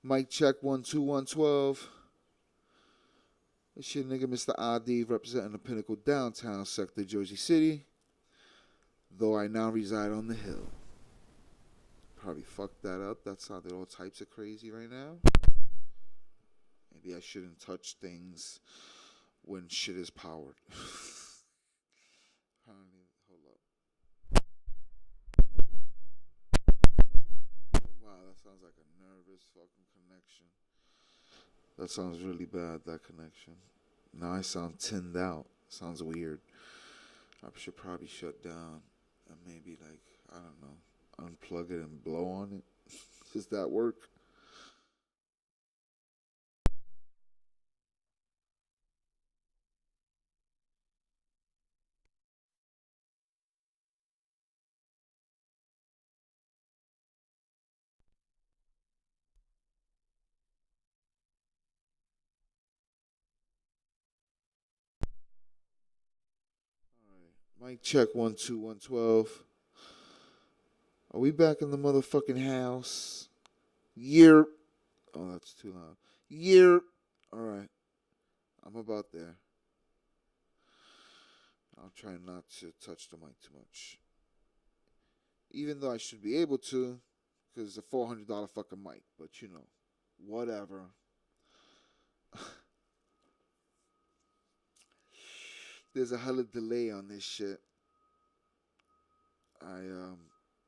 Mic check 1 2 1 12. It's your nigga Mr. ID representing the Pinnacle downtown sector, Jersey City. Though I now reside on the hill. Probably fucked that up. That sounded all types of crazy right now. Maybe I shouldn't touch things when shit is powered. Hold up. Wow, that sounds like a nervous fucking connection. That sounds really bad, that connection. Now I sound tinned out. Sounds weird. I should probably shut down and maybe, like, I don't know, unplug it and blow on it. Does that work? Mic check 1 2 1 12. Are we back in the motherfucking house? Year. Oh, that's too loud. Year. All right. I'm about there. I'll try not to touch the mic too much. Even though I should be able to, because it's a $400 fucking mic. But, you know, whatever. There's a hella delay on this shit. I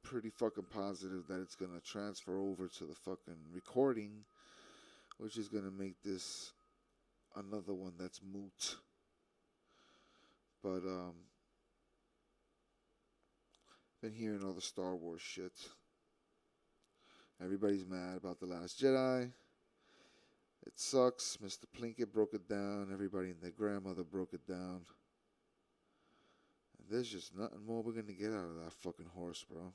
pretty fucking positive that it's gonna transfer over to the fucking recording, which is gonna make this another one that's moot. But been hearing all the Star Wars shit. Everybody's mad about The Last Jedi. It sucks. Mr. Plinkett broke it down. Everybody and their grandmother broke it down. And there's just nothing more we're gonna get out of that fucking horse, bro.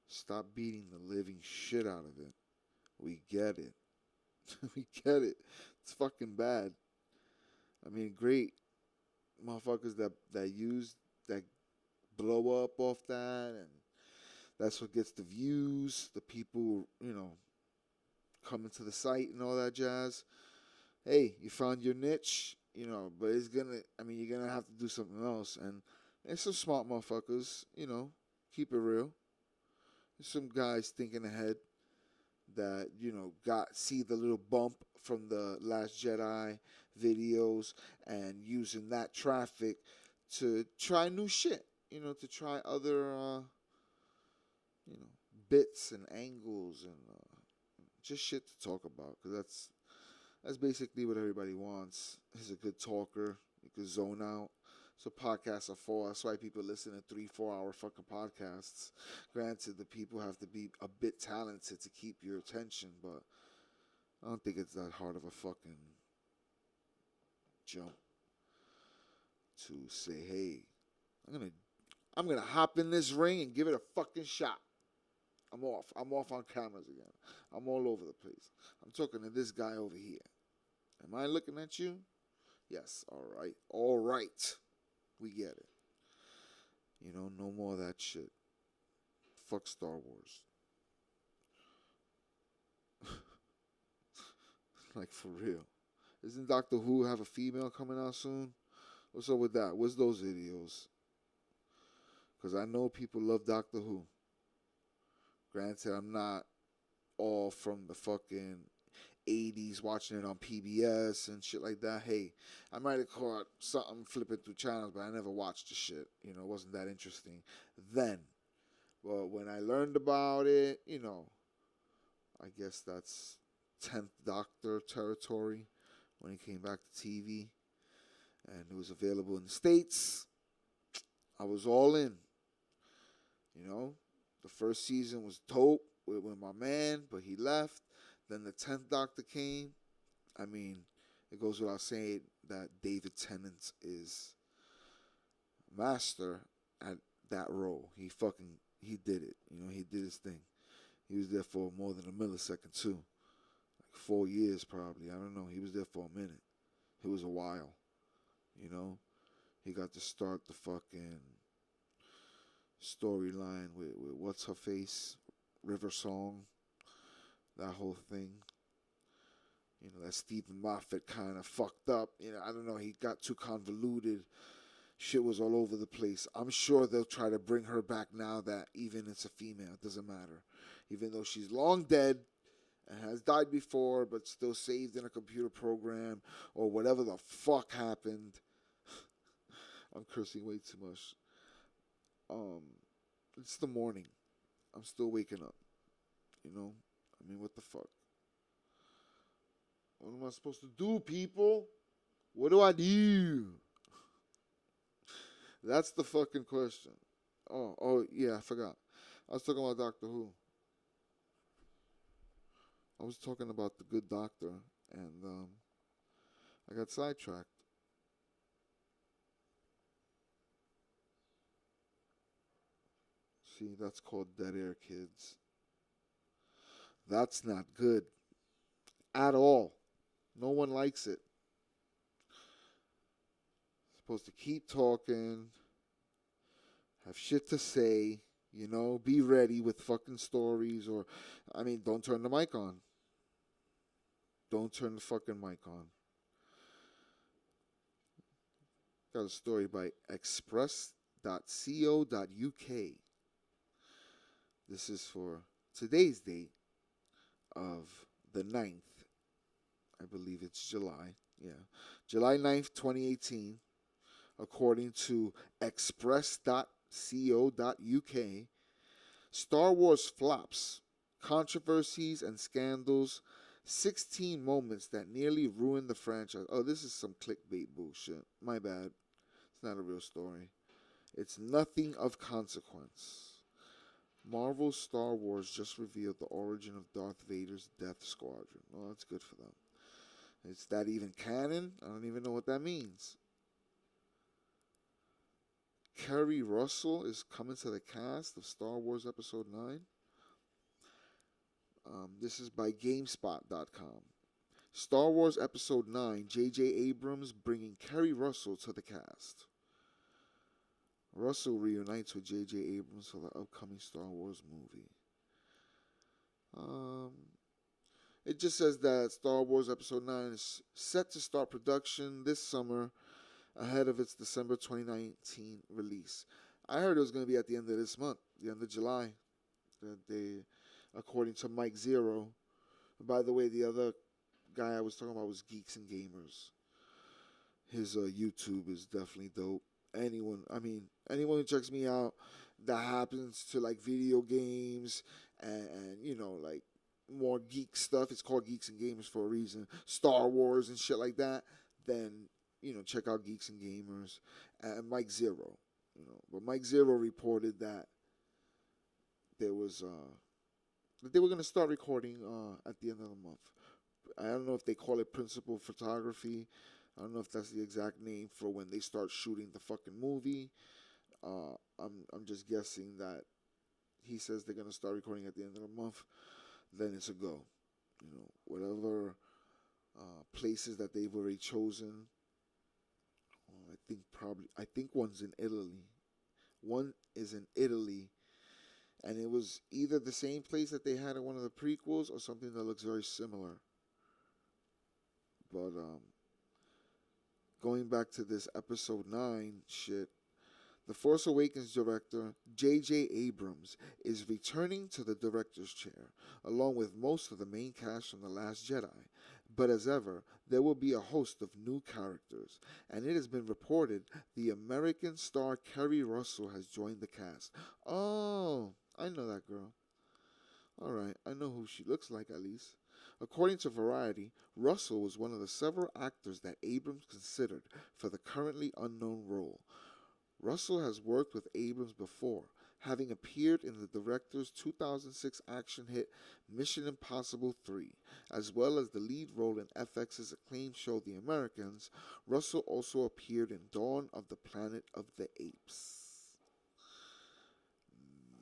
Stop beating the living shit out of it. We get it. We get it. It's fucking bad. I mean, great motherfuckers that use that blow up off that, and that's what gets the views. The people, you know, coming to the site and all that jazz. Hey, you found your niche, you know, but it's gonna. I mean, you're gonna have to do something else. And there's some smart motherfuckers, you know, keep it real. There's some guys thinking ahead that, you know, see the little bump from the Last Jedi videos and using that traffic to try new shit, you know, to try other, you know, bits and angles and just shit to talk about, because that's basically what everybody wants. He's a good talker. You can zone out. So podcasts are for. That's why people listen to 3-4 hour fucking podcasts. Granted, the people have to be a bit talented to keep your attention, but I don't think it's that hard of a fucking jump to say, hey, I'm gonna hop in this ring and give it a fucking shot. I'm off. I'm off on cameras again. I'm all over the place. I'm talking to this guy over here. Am I looking at you? Yes. All right. All right. We get it. You know, no more of that shit. Fuck Star Wars. Like, for real. Isn't Doctor Who have a female coming out soon? What's up with that? What's those videos? Because I know people love Doctor Who. Granted, I'm not all from the fucking 80s watching it on PBS and shit like that. Hey, I might have caught something flipping through channels, but I never watched the shit. You know, it wasn't that interesting then. But when I learned about it, you know, I guess that's 10th Doctor territory when it came back to TV and it was available in the States. I was all in. You know, the first season was dope with my man, but he left. Then the 10th Doctor came. I mean, it goes without saying that David Tennant is master at that role. He did it. You know, he did his thing. He was there for more than a millisecond too. Like 4 years probably. I don't know. He was there for a minute. It was a while. You know? He got to start the fucking storyline with what's her face? River Song. that whole thing. That Stephen Moffat kind of fucked up. I don't know. He got too convoluted. Shit was all over the place. I'm sure they'll try to bring her back now that even it's a female. It doesn't matter. Even though she's long dead and has died before, but still saved in a computer program or whatever the fuck happened. I'm cursing way too much. Um, it's the morning. I'm still waking up. What the fuck? What am I supposed to do, people? What do I do? That's the fucking question. Oh yeah, I forgot. I was talking about Doctor Who. I was talking about the Good Doctor, and I got sidetracked. See, that's called dead air, kids. That's not good at all. No one likes it. Supposed to keep talking, have shit to say, be ready with fucking stories don't turn the mic on. Don't turn the fucking mic on. Got a story by express.co.uk. This is for today's date of the 9th. I believe it's July. Yeah. July 9th, 2018. According to express.co.uk, Star Wars flops, controversies and scandals, 16 moments that nearly ruined the franchise. Oh, this is some clickbait bullshit. My bad. It's not a real story. It's nothing of consequence. Marvel's Star Wars just revealed the origin of Darth Vader's Death Squadron. Well, that's good for them. Is that even canon? I don't even know what that means. Kerry Russell is coming to the cast of Star Wars Episode 9. This is by GameSpot.com. Star Wars Episode 9, J.J. Abrams bringing Kerry Russell to the cast. Russell reunites with J.J. Abrams for the upcoming Star Wars movie. It just says that Star Wars Episode 9 is set to start production this summer ahead of its December 2019 release. I heard it was going to be at the end of this month, the end of July. According to Mike Zero. By the way, the other guy I was talking about was Geeks and Gamers. His YouTube is definitely dope. Anyone who checks me out that happens to like video games and like more geek stuff, it's called Geeks and Gamers for a reason. Star Wars and shit like that, then check out Geeks and Gamers and Mike Zero. But Mike Zero reported that there was that they were going to start recording at the end of the month. I don't know if they call it principal photography. I don't know if that's the exact name for when they start shooting the fucking movie. I'm just guessing that he says they're going to start recording at the end of the month. Then it's a go. Whatever places that they've already chosen. I think one's in Italy. One is in Italy. And it was either the same place that they had in one of the prequels or something that looks very similar. But going back to this episode 9 shit, the Force Awakens director J.J. Abrams is returning to the director's chair, along with most of the main cast from The Last Jedi. But as ever, there will be a host of new characters, and it has been reported the American star Kerry Russell has joined the cast. Oh, I know that girl. Alright, I know who she looks like at least. According to Variety, Russell was one of the several actors that Abrams considered for the currently unknown role. Russell has worked with Abrams before, having appeared in the director's 2006 action hit Mission Impossible 3, as well as the lead role in FX's acclaimed show The Americans. Russell also appeared in Dawn of the Planet of the Apes.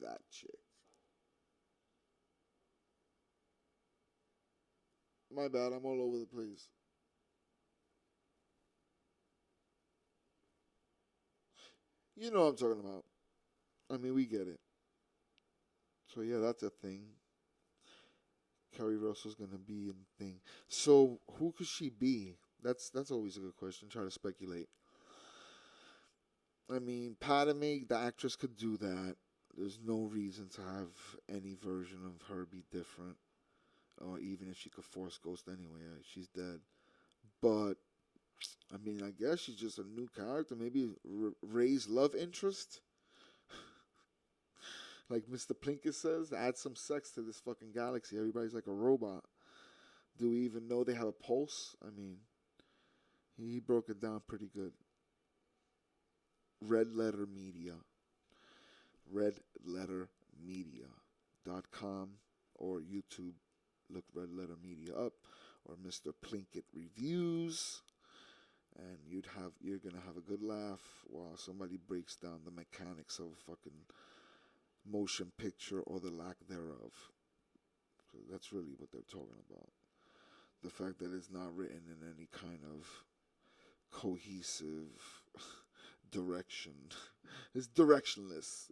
That chick. My bad, I'm all over the place. You know what I'm talking about. We get it. So yeah, that's a thing. Kerry Russell's gonna be in the thing. So who could she be? That's always a good question. Try to speculate. I mean, Padme, the actress, could do that. There's no reason to have any version of her be different, or even if she could force ghost anyway, she's dead. But I mean, I guess she's just a new character. Maybe Ray's love interest, like Mr. Plinkett says. Add some sex to this fucking galaxy. Everybody's like a robot. Do we even know they have a pulse? I mean, he broke it down pretty good. Red Letter Media. redlettermedia.com or YouTube. Look Red Letter Media up, or Mr. Plinkett Reviews, and you're gonna have a good laugh while somebody breaks down the mechanics of a fucking motion picture or the lack thereof. So that's really what they're talking about. The fact that it's not written in any kind of cohesive direction. It's directionless.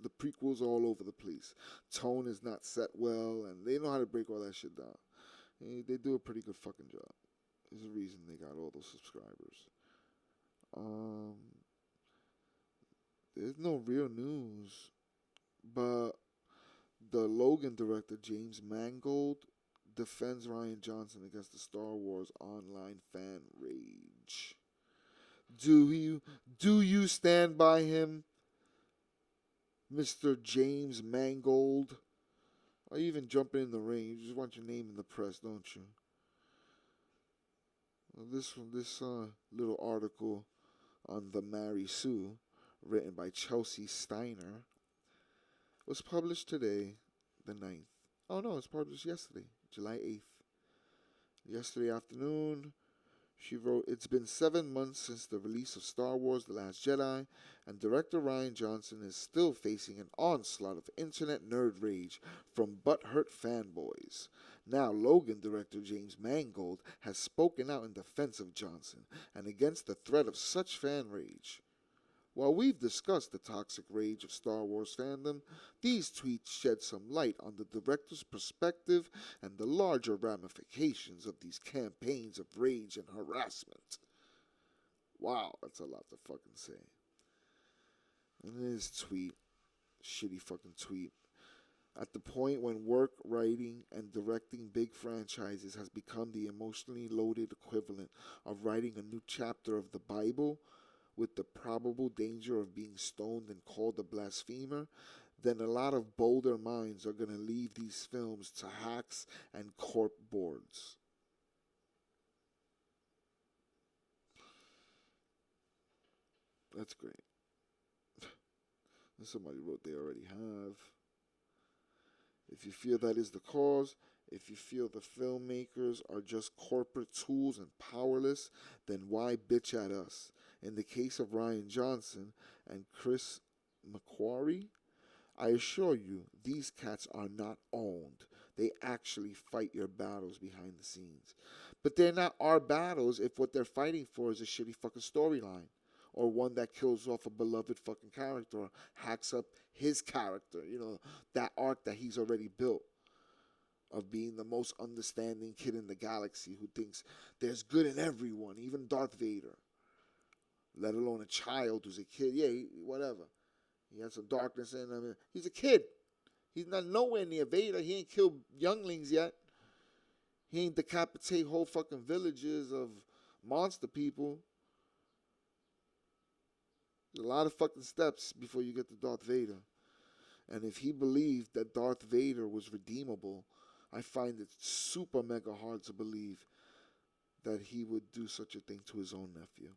The prequels are all over the place. Tone is not set well, and they know how to break all that shit down. They do a pretty good fucking job. There's a reason they got all those subscribers. There's no real news, but the Logan director, James Mangold, defends Rian Johnson against the Star Wars online fan rage. Do you stand by him, Mr. James Mangold? Or even jumping in the ring? You just want your name in the press, don't you? Well, this little article on the Mary Sue, written by Chelsea Steiner, was published today, the 9th. Oh no, it's published yesterday, July 8th. Yesterday afternoon, she wrote, "It's been 7 months since the release of Star Wars The Last Jedi, and director Rian Johnson is still facing an onslaught of internet nerd rage from butthurt fanboys. Now Logan director James Mangold has spoken out in defense of Johnson and against the threat of such fan rage. While we've discussed the toxic rage of Star Wars fandom, these tweets shed some light on the director's perspective and the larger ramifications of these campaigns of rage and harassment." Wow, that's a lot to fucking say. And his tweet, shitty fucking tweet. "At the point when work, writing, and directing big franchises has become the emotionally loaded equivalent of writing a new chapter of the Bible, with the probable danger of being stoned and called a blasphemer, then a lot of bolder minds are going to leave these films to hacks and corp boards." That's great. Somebody wrote they already have. "If you feel that is the cause, if you feel the filmmakers are just corporate tools and powerless, then why bitch at us? In the case of Rian Johnson and Chris McQuarrie, I assure you, these cats are not owned. They actually fight your battles behind the scenes. But they're not our battles if what they're fighting for is a shitty fucking storyline, or one that kills off a beloved fucking character, or hacks up his character, that arc that he's already built of being the most understanding kid in the galaxy who thinks there's good in everyone, even Darth Vader. Let alone a child who's a kid. Yeah, whatever. He has some darkness in him. He's a kid. He's not nowhere near Vader. He ain't killed younglings yet. He ain't decapitate whole fucking villages of monster people. There's a lot of fucking steps before you get to Darth Vader. And if he believed that Darth Vader was redeemable, I find it super mega hard to believe that he would do such a thing to his own nephew.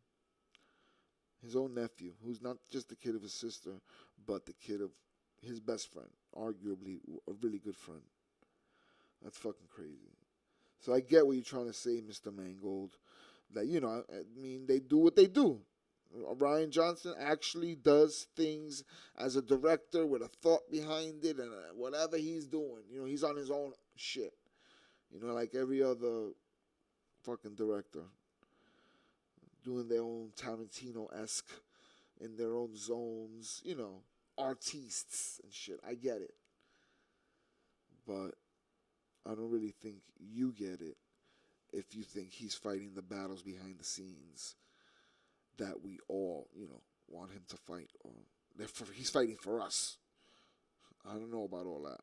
His own nephew, who's not just the kid of his sister, but the kid of his best friend, arguably a really good friend. That's fucking crazy. So I get what you're trying to say, Mr. Mangold. That, they do what they do. Rian Johnson actually does things as a director with a thought behind it, and whatever he's doing, he's on his own shit. Like every other fucking director. Doing their own Tarantino-esque in their own zones, artistes and shit. I get it. But I don't really think you get it if you think he's fighting the battles behind the scenes that we all, want him to fight. Or he's fighting for us. I don't know about all that.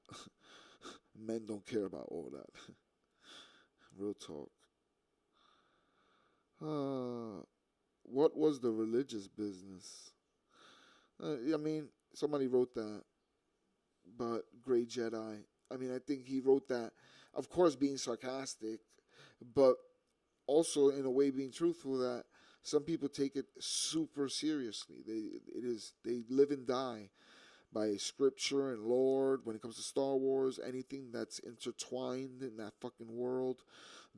Men don't care about all that. Real talk. What was the religious business? I mean, somebody wrote that, but Great Jedi. I mean, I think he wrote that, of course, being sarcastic, but also in a way being truthful that some people take it super seriously. They live and die by scripture and Lord when it comes to Star Wars, anything that's intertwined in that fucking world,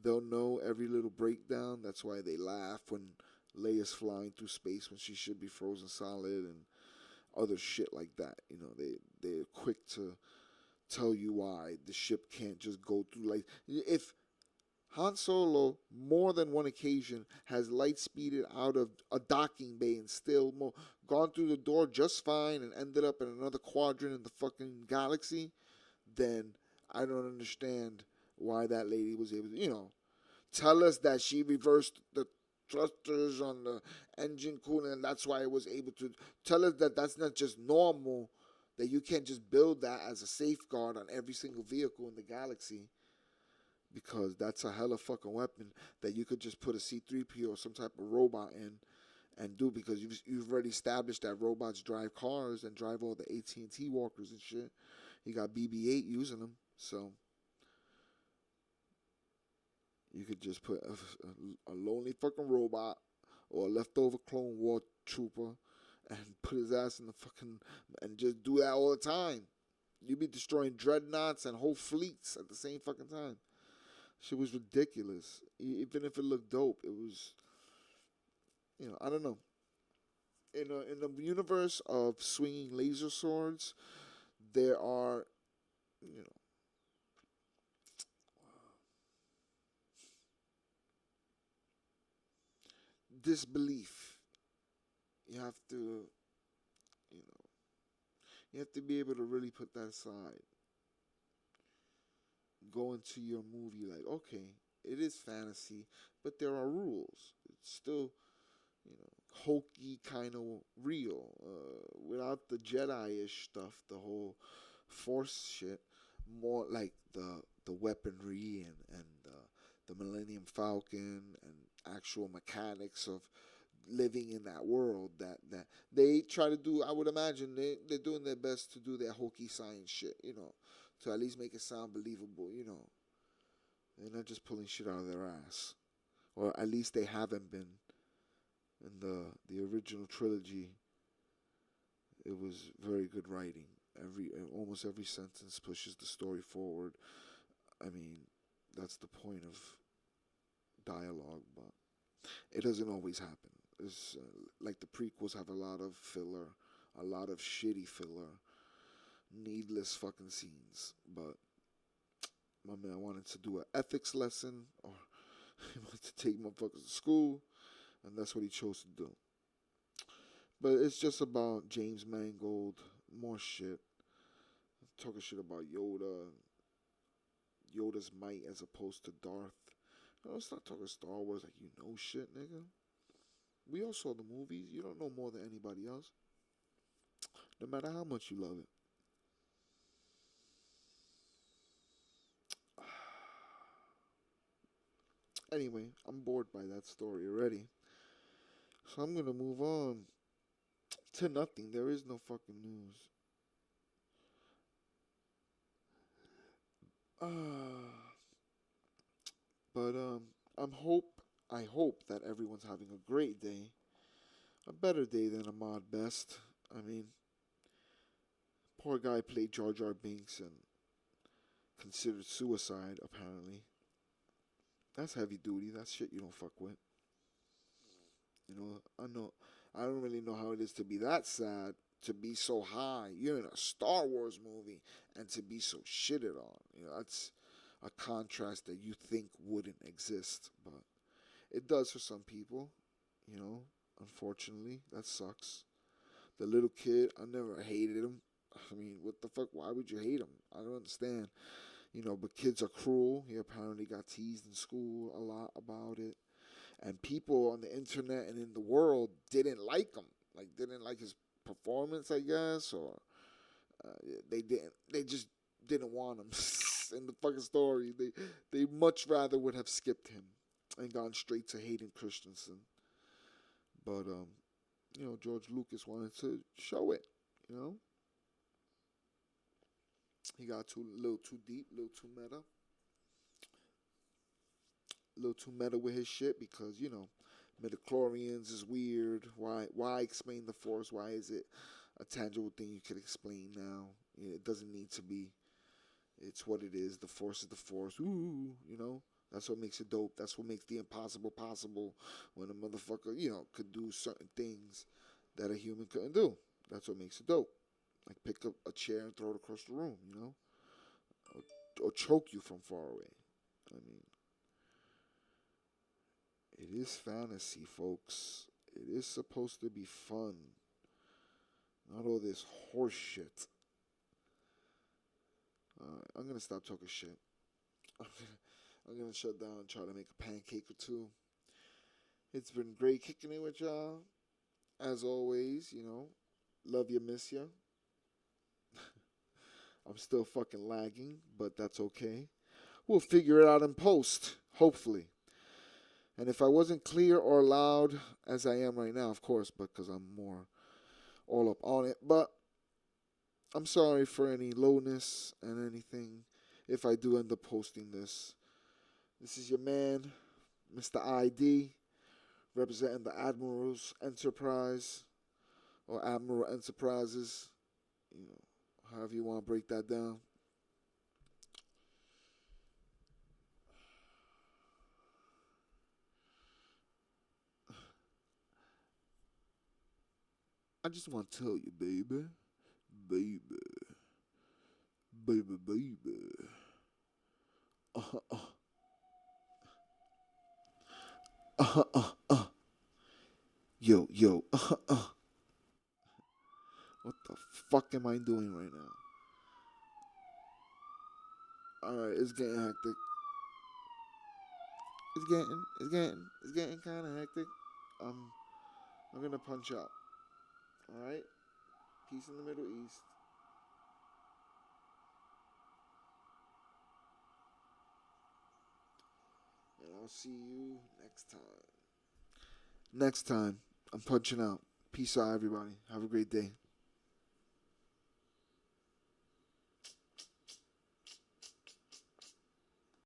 they'll know every little breakdown. That's why they laugh when Leia's flying through space when she should be frozen solid and other shit like that. They're quick to tell you why the ship can't just go through. Like, if Han Solo, more than one occasion, has light speeded out of a docking bay and still gone through the door just fine and ended up in another quadrant in the fucking galaxy, then I don't understand why that lady was able to, tell us that she reversed the thrusters on the engine coolant and that's why it was able to. Tell us that that's not just normal, that you can't just build that as a safeguard on every single vehicle in the galaxy, because that's a hella fucking weapon that you could just put a C-3PO or some type of robot in and do, because you've already established that robots drive cars and drive all the AT&T walkers and shit. You got BB-8 using them, so you could just put a lonely fucking robot or a leftover Clone War trooper and put his ass in the fucking, and just do that all the time. You'd be destroying dreadnoughts and whole fleets at the same fucking time. Shit was ridiculous. Even if it looked dope, it was, I don't know. In the universe of swinging laser swords, there are, disbelief. You have to, you have to be able to really put that aside. Go into your movie like, okay, it is fantasy, but there are rules. It's still, hokey kind of real, without the Jedi-ish stuff, the whole Force shit. More like the weaponry and the Millennium Falcon and actual mechanics of living in that world that they try to do. I would imagine they're doing their best to do their hokey science shit, to at least make it sound believable. They're not just pulling shit out of their ass, or at least they haven't been. In the original trilogy, it was very good writing. Almost every sentence pushes the story forward. I mean, that's the point of dialogue, but it doesn't always happen. It's like the prequels have a lot of filler, a lot of shitty filler, needless fucking scenes. But my man wanted to do an ethics lesson, or he wanted to take motherfuckers to school, and that's what he chose to do. But it's just about James Mangold, more shit, talking shit about Yoda's might as opposed to Darth. Let's not talking Star Wars like you know shit, nigga. We all saw the movies. You don't know more than anybody else, no matter how much you love it. Anyway, I'm bored by that story already. So I'm gonna move on to nothing. There is no fucking news. But I hope that everyone's having a great day. A better day than Ahmad Best. I mean, poor guy played Jar Jar Binks and considered suicide, apparently. That's heavy duty. That's shit you don't fuck with. I don't really know how it is to be that sad, to be so high. You're in a Star Wars movie and to be so shitted on. That's a contrast that you think wouldn't exist, but it does for some people. Unfortunately, that sucks. The little kid, I never hated him. I mean, what the fuck? Why would you hate him? I don't understand. But kids are cruel. He apparently got teased in school a lot about it. And people on the internet and in the world didn't like him. Like, didn't like his performance, I guess, or uh, they just didn't want him in the fucking story. They much rather would have skipped him and gone straight to Hayden Christensen. But George Lucas wanted to show it. You know, he got a little too deep, a little too meta, a little too meta with his shit because midichlorians is weird. Why explain the Force? Why is it a tangible thing you could explain now? It doesn't need to be. It's what it is. The Force is the Force. Ooh, That's what makes it dope. That's what makes the impossible possible when a motherfucker, could do certain things that a human couldn't do. That's what makes it dope. Like pick up a chair and throw it across the room, or choke you from far away. I mean, it is fantasy, folks. It is supposed to be fun. Not all this horse shit. I'm gonna stop talking shit. I'm gonna shut down and try to make a pancake or two. It's been great kicking it with y'all. As always, love you, miss you. I'm still fucking lagging, but that's okay. We'll figure it out in post, hopefully. And if I wasn't clear or loud as I am right now, of course, because I'm more all up on it. But I'm sorry for any lowness and anything if I do end up posting this. This is your man, Mr. ID, representing the Admiral's Enterprise or Admiral Enterprises. However you want to break that down. I just want to tell you, baby, baby, baby, baby. Yo, yo. What the fuck am I doing right now? Alright, it's getting hectic. It's getting kind of hectic. I'm gonna punch out. Alright? Peace in the Middle East. And I'll see you next time. Next time, I'm punching out. Peace out, everybody. Have a great day.